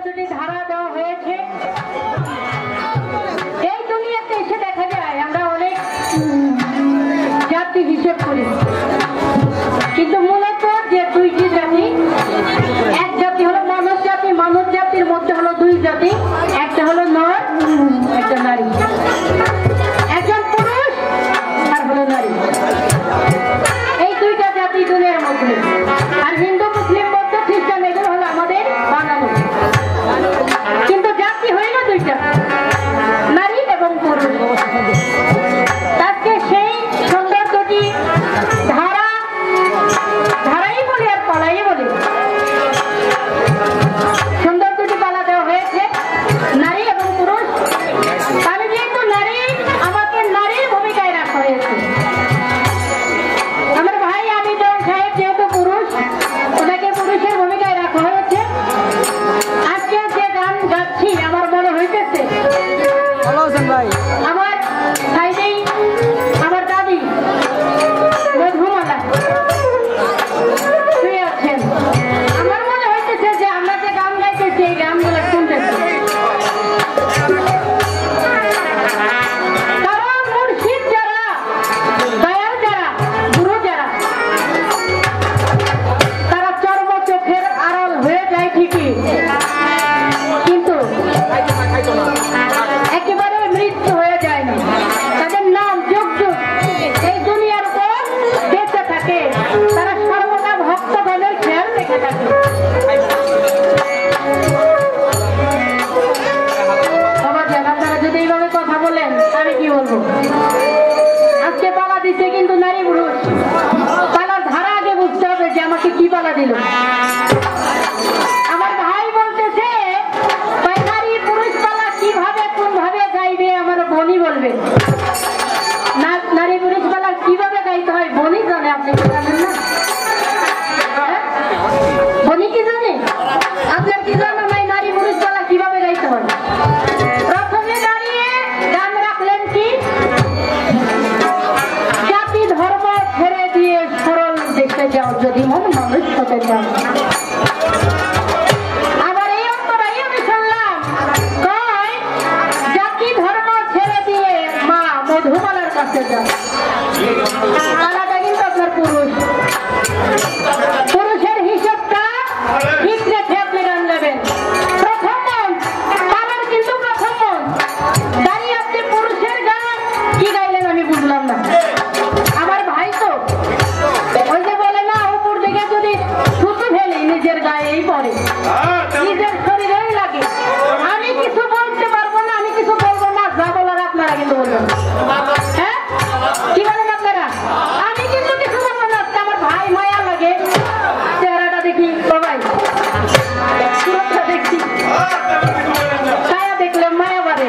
দুটি ধারা দেওয়া হয়েছে। এই দুনিয়াতে এসে দেখা যায় আমরা অনেক জাতি হিসেব করি, কিন্তু মূলত যে দুইটি জাতি, এক জাতি হলো মানব জাতি, মানব জাতির মধ্যে হলো দুই জাতি, একটা হলো নর, একটা নারী, একজন পুরুষ আর হলো নারী। এই দুইটা জাতি দুনিয়ার মধ্যে। আর হিন্দু মুসলিম বৌদ্ধ খ্রিস্টান এগুলো হলো আমাদের বানানো, কিন্তু জাতি হইল দুইটা, নারী এবং পুরুষ। তাকে সেই সুন্দর দুটি ধারাই বলি আর পালাই বলি, সুন্দর দুটি পালা দেওয়া হয়েছে, নারী এবং পুরুষ। আমি যেহেতু নারী, আমাকে নারীর ভূমিকায় রাখা হয়েছে। আমার ভাই আমি সাহেব যেহেতু পুরুষ, ওনাকে পুরুষের ভূমিকায় রাখা হয়েছে। আজকে যে গান গাচ্ছি আমার মনে হইতেছে আমার সাইডেই আমার দাদি মধুমালা শুয়ে আছেন। আমার মনে হইতেছে যে আমরা যে গান গাইতেছি এই গানগুলো শুনতেছি, কারণ মুর্শিদ যারা, দয়াল যারা, গুরু যারা, তারা চর্ম চোখের আড়াল হয়ে যায় ঠিকই, কিন্তু একেবারে মৃত্যু হয়ে যায় না। তাদের নাম যুগ যুগ এই দুনিয়ার উপর বেঁচে থাকে, তারা সর্বদা ভক্তগণের খেয়াল রেখে থাকে। আপনারা যদি এইভাবে কথা বলেন আমি কি বলবো? আজকে পালা দিচ্ছে কিন্তু নারী পুরুষ, পালার ধারা আগে বুঝতে হবে যে আমাকে কি পালা দিল। আমার ভাই বলতেছে নারী পুরুষ পালা কিভাবে কোন ভাবে গাইবে আমার বোনই বলবে। নারী পুরুষ পালা কিভাবে গাইতে হয় বোনই জানে, আপনি কি জানেন না? বোনই কি জানে? আপনার কি জানা নাই নারী পুরুষ পালা কিভাবে গাইতে হয়? প্রথমে দাঁড়িয়ে গান রাখলেন কি, জাতি ধর্ম ছেড়ে দিয়ে সরল দেখতে যাও যদি মন মানুষ হতে চাও। আবার এই অন্তরাই আমি শুনলাম কয় জাতি ধর্ম ছেড়ে দিয়ে মা মধুমালার কাছে যাও। পালাটা কিন্তু আপনার পুরুষ, পুরুষের হিসাবটা ঠিক রেখে আপনি গান গাবেন। প্রথম মন পালার কিন্তু প্রথম মন দাঁড়িয়ে আপনি পুরুষের গান কি গাইলেন আমি বুঝলাম না। আমার ভাই তো ওই যে বলে না, উপর দিকে যদি থুতু ফেলে নিজের গায়েই পড়ে, নিজের শরীরেই লাগে। আমি কিছু বলতে পারবো না, আমি কিছু বলবো না, যা বলার আপনারা কিন্তু বলবেন। হ্যাঁ কি বলেন আপনারা? আমি কিন্তু কিছু বলবো না। আমার ভাই মায়া লাগে, চেহারাটা দেখি সবাই, সুরতটা দেখছি, ছায়া দেখলে মায়া বাড়ে,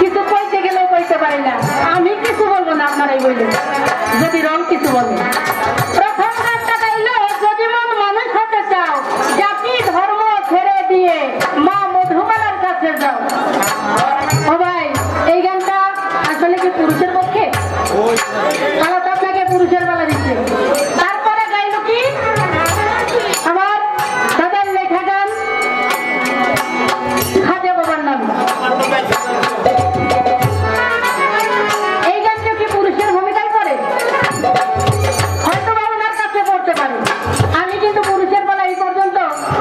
কিছু কইতে গেলেও কইতে পারি না। আমি কিছু বলবো না, আপনারাই বলবেন যদি রং কিছু বলেন। প্রথম গানটা গাইল যদি মন মানুষ হতে চাও, জাতি ধর্ম ছেড়ে দিয়ে মা মধুমালার কাছে যাও। ও ভাই এই গানটা আসলে কি পুরুষের পক্ষে? তাহলে তো আপনাকে পুরুষের বেলা দিচ্ছে। তারপরে গাইল কি আমার দাদার লেখা গান খাজা বাবার নাম। এই গানটা কি পুরুষের ভূমিকায় পড়ে? হয়তো ওনার কাছে পড়তে পারে। আমি কিন্তু পুরুষের বেলা এই পর্যন্ত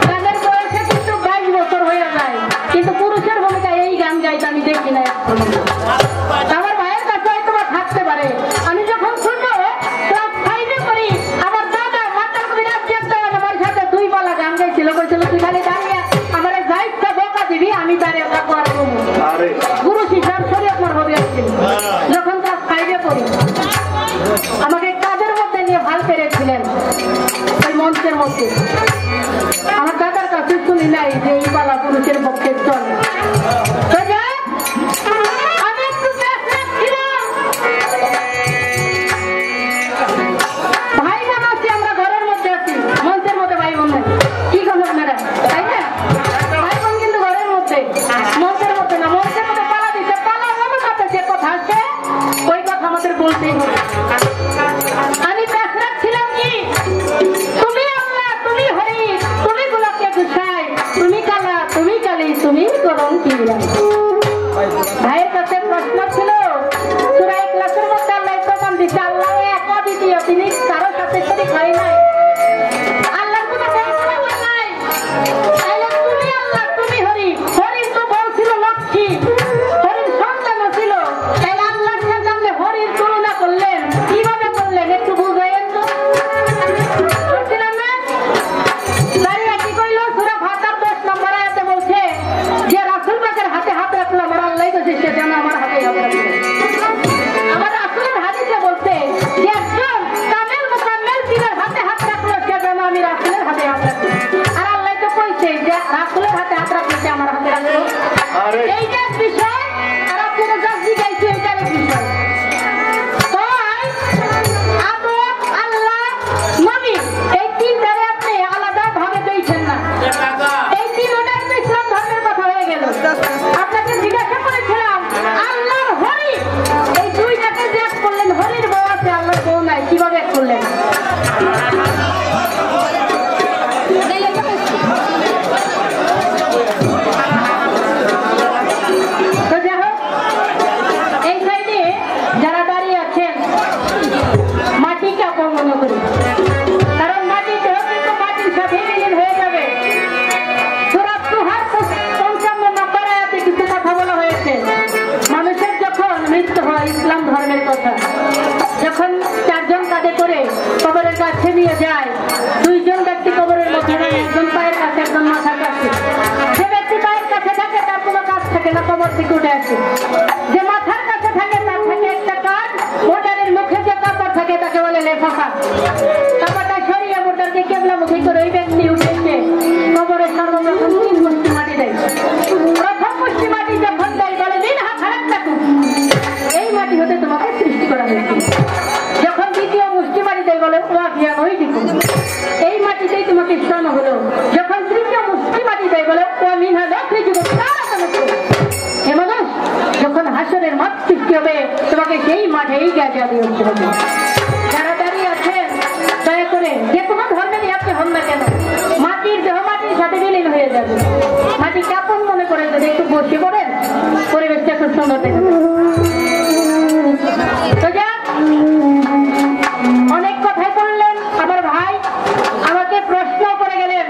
গানের বয়সে কিন্তু 22 বছর হয়ে যায়, কিন্তু পুরুষের ভূমিকায় এই গান গাইতে আমি দেখি না। আমার ভাইয়ের কাছে হয়তো বা থাকতে পারে। আমি যখন শুনবো ক্লাস 5-এ পড়ি, আমার দাদা মাতার কবির আমার সাথে 2 পালা গান গাইছিল, বলছিল তুই খালি দাঁড়িয়ে আমার যা ইচ্ছা বোকা দিবি, আমি দাঁড়িয়ে গুরু শিষ্যার শরীর আপনার হবে আসছিল। যখন ক্লাস 5-এ পড়ি আমাকে কাদের মধ্যে নিয়ে ভাল পেরেছিলেন ওই মঞ্চের মধ্যে। আমার দাদার কাছে শুনি নাই যে এই পালা পুরুষের পক্ষে চলে। আমি একটু ছিলাম, ভাই বোন আছি, আমরা ঘরের মধ্যে আছি, মঞ্চের মধ্যে ভাই বোন কি করবো আপনারা, তাই না? ভাই বোন কিন্তু ঘরের মধ্যে, মঞ্চের মধ্যে না। মঞ্চের মধ্যে পালা দিচ্ছে, পালা অনুপাতে যে কথা আসছে ওই কথা আমাদের বলতেই হবে। আমি প্যাসরাত ছিলাম কি, তুমি আল্লাহ, তুমি হরি, তুমি গোলাপকে গুছাই, তুমি কালা, তুমি করুন কি ভাইয়ের কাছে প্রশ্ন ছিল সূরা ইখলাসের মধ্যে আল্লাহ প্রমাণ দিচ্ছে আল্লাহ এক অদ্বিতীয়, তিনি কারোর সাথে শরীক হয় নাই। আল্লাহর কোনো বংশধর নাই। তাইলে তুমি আল্লাহ, তুমি হরি। হরির তো বউ ছিল লক্ষ্মী, হরির সন্তানও ছিল। তাইলে আল্লাহর সাথে আপনি হরির তুলনা করলেন, কিভাবে করলেন একটু বুঝাইয়েন তো। বুঝছিলেন না? দাঁড়িয়ে কি কইল? সূরা ফাতিহার 10 নম্বর আয়াতে বলছে যে রাসূল পাকের হাতে হাত রাখলো, আমার আল্লাহই তো সে যেন আমার হাতে হাত রাখলো। আমার রাসূলের হাদিসে বলছে যে একজন কামেল মুকাম্মেল পীরের হাতে হাত রাখলো, সে যেন আমি রাসূলের হাতে হাত রাখলো। আর আল্লাহ তো কইছে যে রাসূলের হাতে হাত রাখলো, সে আমার হাতে রাখলো। এইটা বিষয় আর আপনারা যা জিজ্ঞাসা এইটার বিষয়। তাই আদম, আল্লাহ, নবী এই তিনটারে আপনি আলাদা ভাবে দেখছেন না। এই তিনটার তো ইসলাম ধর্মের কথা হয়ে গেল। আপনাকে জিজ্ঞাসা করেছিলাম আল্লাহর হরি, এই দুইটাকে যে এক করলেন, হরির বউ আছে আল্লাহর বউ নাই, কিভাবে এক করলেন? তো যাই হোক, এই সাইডে যারা দাঁড়িয়ে আছেন মাটিকে আপন মনে করি, কারণ মাটিতে কিন্তু মাটির সাথে বিলীন হয়ে যাবে। সূরা তুহার 55 নম্বর আয়াতে কিছু কথা বলা হয়েছে। মানুষের যখন মৃত্যু হয়, ইসলাম ধর্মের কথা, যখন চারজন কাঁধে করে কবরের কাছে নিয়ে যায়, দুইজন ব্যক্তি কবরের মধ্যে নেয়, একজন পায়ের কাছে, একজন মাথার কাছে। যে ব্যক্তি পায়ের কাছে থাকে তার কোনো কাজ থাকে না, কবর থেকে উঠে আসে। যে মাথার কাছে থাকে তার থাকে একটা কাজ, মোটারের মুখে যে কাপড় থাকে তাকে বলে লেফাফা। কাপড়টা সরিয়ে মোটারকে কেবলামুখী করে ওই ব্যক্তি উঠে এসে কবরের সর্বপ্রথম 3 মুষ্টি মাটি দেয়। প্রথম মুষ্টি মাটি যখন দেয় বলে মিনহা খালাকনাকুম, এই মাটি হতে তোমাকে সৃষ্টি করা হয়েছে। যখন দ্বিতীয় মুষ্টি মাটি দেয় বলে ওয়া ফিহা নুইদিকুম, এই মাটিতেই তোমাকে স্থান হলো। যখন তৃতীয় মুষ্টি মাটি দেয় বলে ওয়া মিনহা নুখরিজুকুম তারাতান উখরা, হে মানুষ, যখন হাসরের মাঠ সৃষ্টি হবে তোমাকে সেই মাঠেই গাজালি হতে হবে। যারা দাঁড়িয়ে আছেন দয়া করে যে কোনো ধর্মেরই আপনি হন না কেন, মাটির দেহ মাটির সাথে বিলীন হয়ে যাবে। মাটি কাপড় মনে করে যদি একটু বসে পড়েন, পরিবেশটা খুব সুন্দর দেখে। তো যাক, অনেক কথাই বললেন আমার ভাই, আমাকে প্রশ্ন করে গেলেন।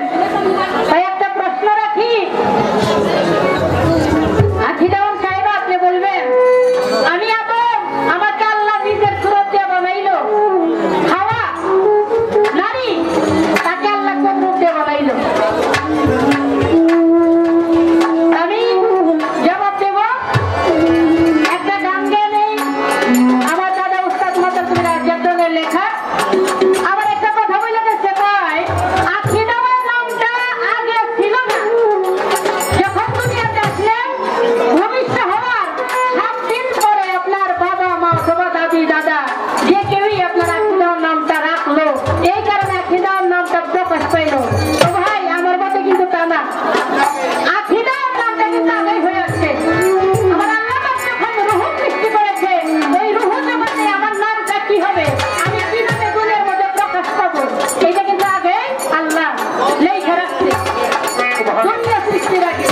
তাই একটা প্রশ্ন রাখি, আখিদাউন সাহেব আপনি বলবেন আমি আদম, আমাকে আল্লাহ নিজের সুরত দিয়ে বানাইলো। হাওয়া নারী, তাকে আল্লাহ কোন রূপ দিয়ে বানাইলো? আমি জবাব দেব, একটা গান গেয়ে নেই, আমার দাদা উস্তাদ মাতার তুমি রাজ্যের লেখা। আবার একটা কথা বলে গেছে, তাই আখিদাউন নামটা আগে ছিল না। যখন দুনিয়াতে আসলেন, ভূমিষ্ঠ হওয়ার 7 দিন পরে আপনার বাবা মা অথবা দাদি দাদা যে কেউই আপনার আখিদাউন নামটা রাখলো, এই কারণে আখিদাউন নামটা প্রকাশ পাইল। তো ভাই আমার মতে কিন্তু তা না, আখিদাউন নামটা কিন্তু আগেই হয়ে আসছে। আমার আল্লাহ পাক যখন রূহ সৃষ্টি করেছে, ওই রূহ জগতে আমার নামটা কি হবে, আমি কিভাবে গুণের মধ্যে প্রকাশ পাবো, এইটা কিন্তু আগে আল্লাহ লেখা রাখছে দুনিয়া সৃষ্টির আগে।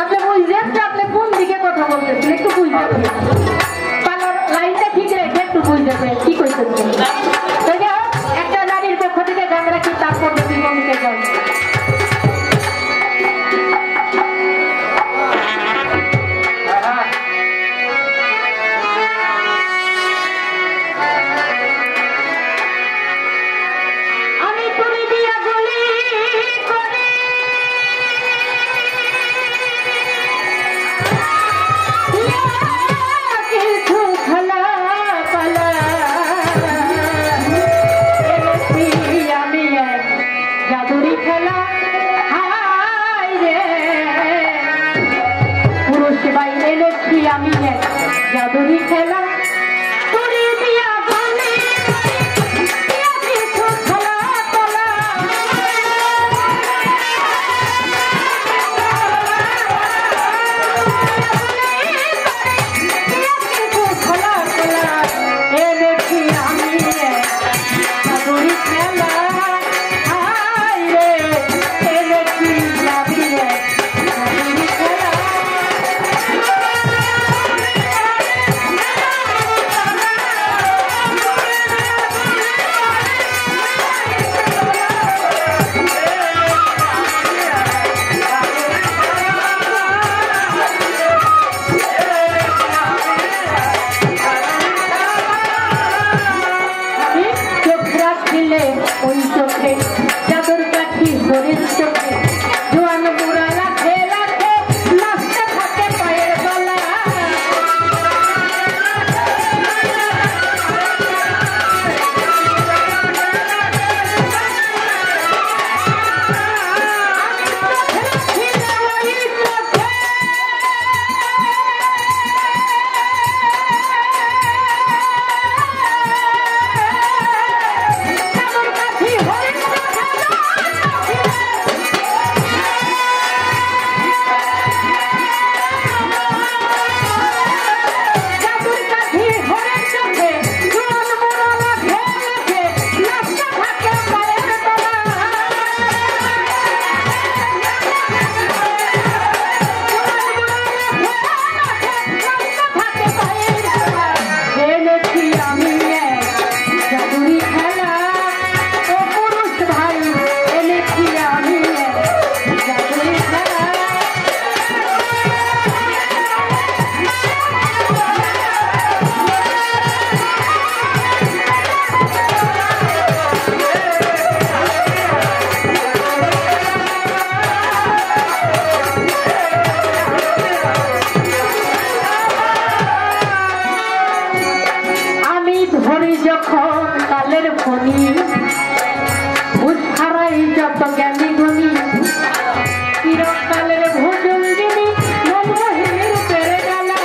আপনি বুঝলেন যে আপনি কোন দিকে কথা বলতেছেন, একটু বুঝতে হবে, লাইনটা ঠিক রেখে একটু বুঝতে হবে কি করতেছেন। তো যাই হোক, একটা নারীর পক্ষ থেকে গান রাখি, তারপর যদি ভূমিকা যান। আমি তুলি দিয়া গুলি করে কিছু খেলা পালা আমি এক জাদুরি খেলা, হায় রে পুরুষ বাইরে এনেছি আমি এক জাদুরি খেলা। তুলি দিয়া গুলি কিছু খেলা পালা এনেছি আমি এক জাদুরি খেলা, হায় রে এনেছি আমি এক জাদুরি খনি ঘুষ খারাই যত জ্ঞানী গুণী চিরকালের ভোজন দিনী মনমোহিনীর পেরে গেলা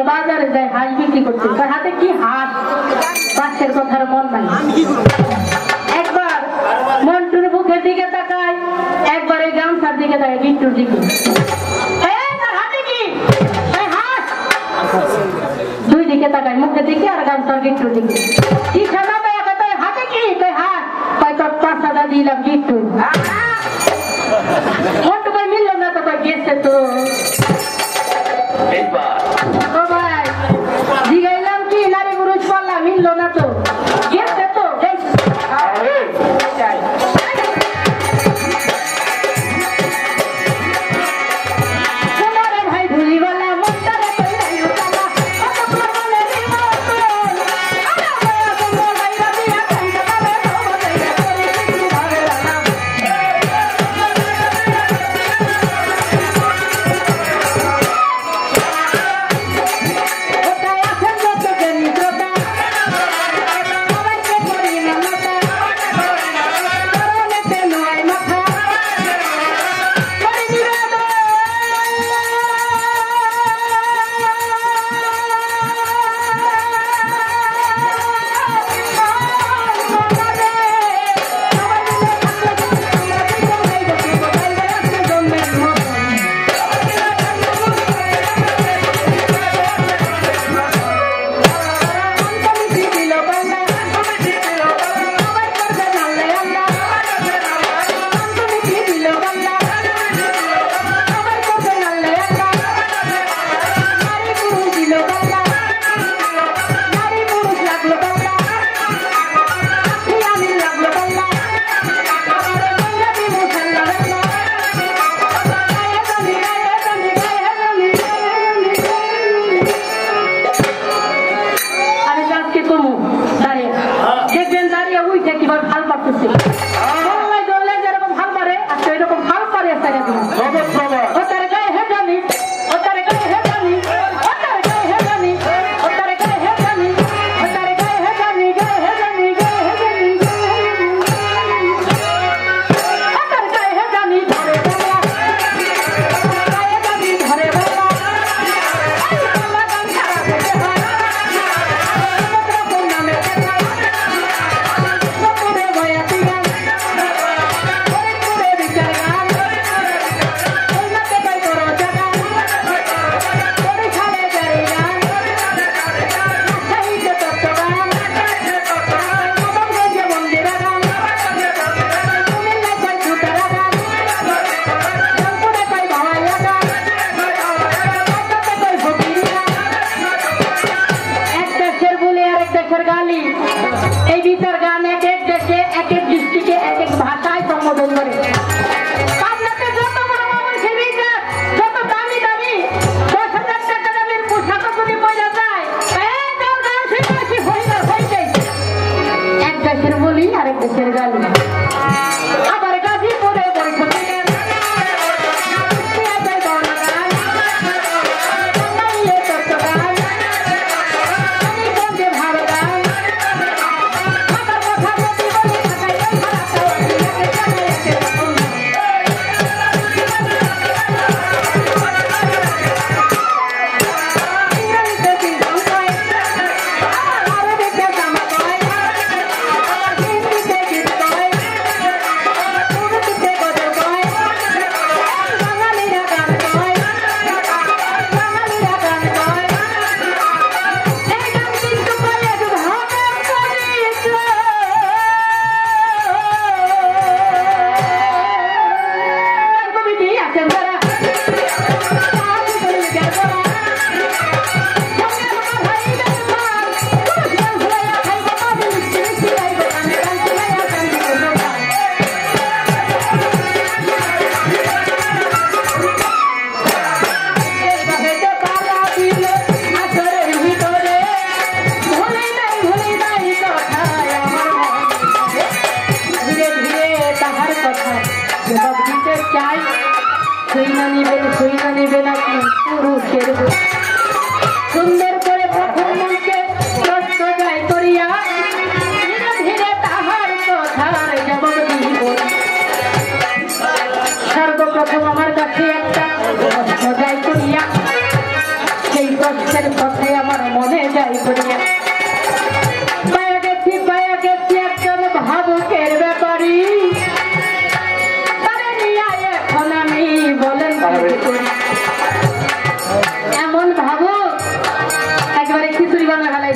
বাজারে যায় হাঁস বিক্রি করতে, তার হাতে কি হাঁস, বাচ্চার কথার মন নাই। একবার মন্টুর মুখের দিকে তাকায়, একবার এই গামছার দিকে তাকায় গিট্টুর দিকে তার হাতে কি হাত দুই দিকে তাকায় মুখের দিকে আর গামছার গিট্টুর দিকে কি সাদা তোর হাতে কি হাত কয় তোর পাঁচটা দিলাম গিট্টু মন্টু ভাই মিলল না তো কয় গেছে তো ও ভাই জিগাইলাম কি নারী পুরুষ পাল্লা মিলল না তো গেছে তো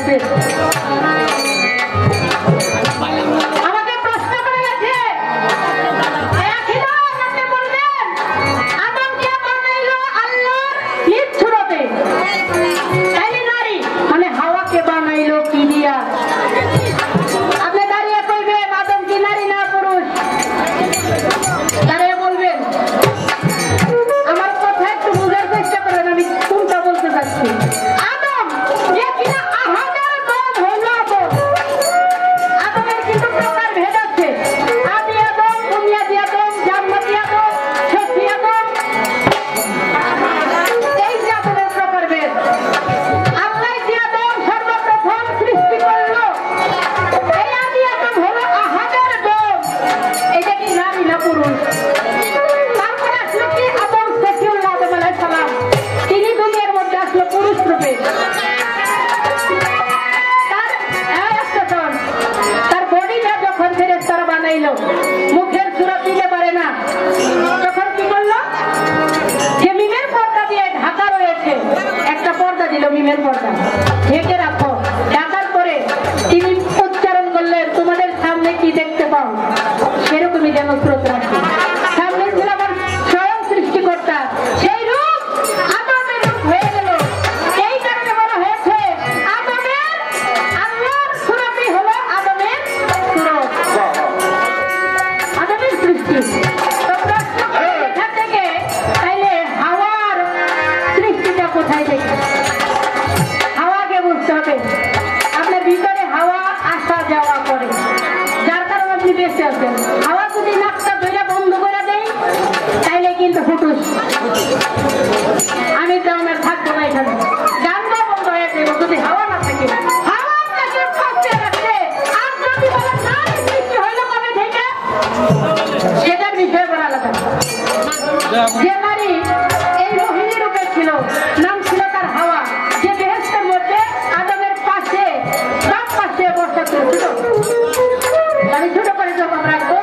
গেছে। আমাকে প্রশ্ন করে গেছে, আপনি বলবেন আদমকে বানাইলো আল্লাহর নিজ সুরতে, তাইলে নারী মানে হাওয়াকে বানাইলো কি দিয়া? আপনি দাঁড়িয়ে কইবেন আদম কি নারী না পুরুষ? দাঁড়িয়ে বলবেন। আমার কথা একটু বোঝার চেষ্টা করেন আমি কোনটা বলতে চাচ্ছি। আদম যে কিনা আহাদের দল হইল আদম, আদমের কিন্তু প্রকার ভেদ আছে। আদি আদম, বুনিয়াদি আদম, জান্নাতি আদম, শফি আদম, এই যে আদমের প্রকার ভেদ। আল্লাহ যে আদম সর্বপ্রথম সৃষ্টি করলো, এই আদি আদম হলো আহাদের দল। এটা কি নারী না পুরুষ? তারপরে আসলো কি আদম সফিউল্লাহ আদম আলাইহিস সালাম, তিনি দুনিয়ার মধ্যে আসলো পুরুষ রূপে। তার বডিটা যখন ফেরেশতারা বানাইলো, মুখের সূরত দিতে পারে না, তখন কি করলো? যে মিমের পর্দা দিয়ে ঢাকা রয়েছে, একটা পর্দা দিল, মিমের পর্দা, ঢেকে রাখো। ঢাকার পরে তিনি উচ্চারণ করলেন, তোমাদের সামনে কি দেখতে পাও সেরকমই যেন স্রোত রাখি। সামনে ছিল আমার স্বয়ং সৃষ্টিকর্তা, সেই রূপ আদমের রূপ হয়ে গেল। এই কারণে বলা হয়েছে আদমের আল্লাহর সুরতই হলো আদমের সুরত, আদমের সৃষ্টি। তো প্রশ্ন করে এখান থেকে, তাইলে হাওয়ার সৃষ্টিটা কোথায় থেকে? হাওয়াকে বুঝতে হবে। আপনার ভিতরে হাওয়া আসা যাওয়া করে, যার কারণে আপনি বেঁচে আছেন। হাওয়া যদি নাকটা ধরে বন্ধ করে দেয় তাইলে কিন্তু ফুটুস, আমি তো আমার থাকবো না এখানে, গানটা বন্ধ হয়ে যাবো যদি হাওয়া না থাকে। হাওয়া আপনাকে ফাঁসিয়ে রাখছে। আর যদি বলে নারী সৃষ্টি হইল কবে থেকে, সেটার বিষয়ে বলা আলাদা। যে নারী এই মোহিনী রূপে ছিল, নাম ছিল তার হাওয়া, যে বেহেশতের মধ্যে আদমের পাশে বাম পাশে বসা ছিল, আমি ছোট করে জবাব রাখবো,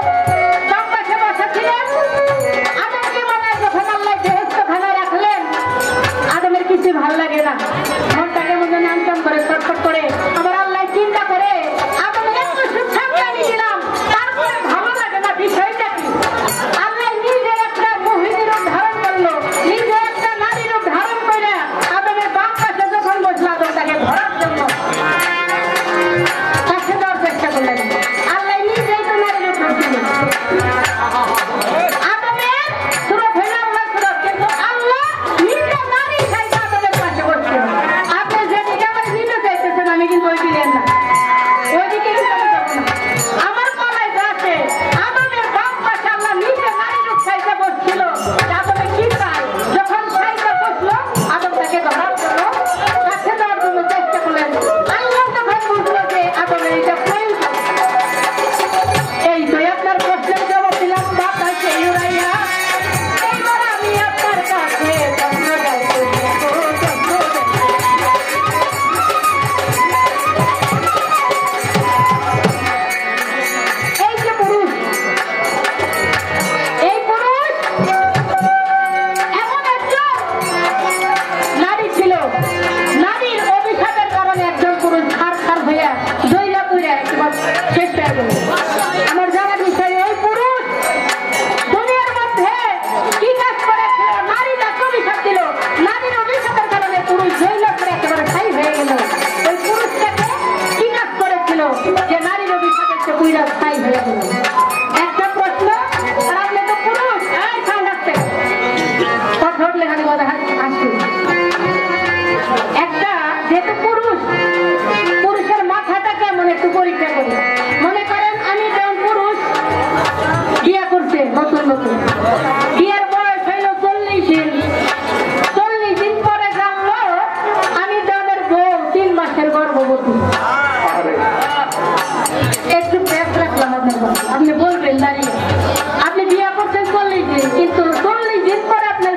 বাম পাশে বসা ছিলেন। আদমকে বানায় যখন আল্লাহ বেহেশত খানায় রাখলেন, আদমের কিছু ভাল লাগে না, মনটাকে মধ্যে নামটাম করে ছটফট করে। আমার আল্লাহ চিন্তা করে আদমের একটু সুখ শান্তি আমি দিলাম, তারপরে ভালো লাগে না, বিষয়টা কি? আল্লাহ নিজে একটা মোহিনী রূপ ধারণ করলো, নিজে একটা নারী রূপ ধারণ করে আদমের বাম পাশে যখন বসলো, আদমটাকে ধরার জন্য কাছে দেওয়ার চেষ্টা করলেন। আল্লাহ নিজেই তো নারী রূপ ধরছিলেন। আদমের সুরত হইল আল্লাহর সুরত, কিন্তু আল্লাহ নিজে নারী চাইতে আদমের পাশে বসছিলেন। আপনি যেদিকে আমার নিতে চাইতেছেন আমি কিন্তু ওই দিলেন না, ওইদিকে কিন্তু আমি যাবো না। আমার পালায় যা আছে, আদমের বাম পাশে আল্লাহ নিজে নারী রূপ চাইতে বসছিল। আদমে কি চাই? যখন চাইতে বসলো, আদমটাকে ধরার জন্য কাছে দেওয়ার জন্য চেষ্টা করলেন। আল্লাহ তখন বুঝলো যে আদমের এটা প্রয়োজন। এই তো আপনার প্রশ্নের জবাব দিলাম, বাতাসে উড়াইয়া এইবার আমি আপনার কাছে যত্ন যাইতে এই যে পুরুষ, এই পুরুষ এমন একজন নারী ছিল, নারীর অভিশাপের কারণে একজন পুরুষ খার খার হইয়া দইলা পুইরা একেবারে শেষ হয়ে গেল। আমার জানার বিষয়, ওই পুরুষ দুনিয়ার মধ্যে কি কাজ করেছিল? নারী তাকে অভিশাপ দিল, নারীর অভিশাপের কারণে পুরুষ দইলা পুইরা একেবারে ছাই হয়ে গেল। ওই পুরুষটাকে কি কাজ করেছিল যে নারীর অভিশাপের সে পুইরা ছাই হয়ে গেল? একটা প্রশ্ন। আর আপনি তো পুরুষ, এই সাউন্ড আসছে, কথা উঠলে খালি কথা আসছে। একটা যেহেতু পুরুষ, পুরুষের মাথাটা কেমন একটু পরীক্ষা করি। মনে করেন আমি যেমন পুরুষ বিয়া করছে, নতুন নতুন বিয়ের বয়স হইল 40 দিন। 40 দিন পরে জানলো আমি তাদের বউ 3 মাসের গর্ভবতী। একটু ব্যাগ রাখলাম আপনার কথা, আপনি বলবেন দাঁড়িয়ে, আপনি বিয়া করছেন 40 দিন, কিন্তু 40 দিন পরে আপনার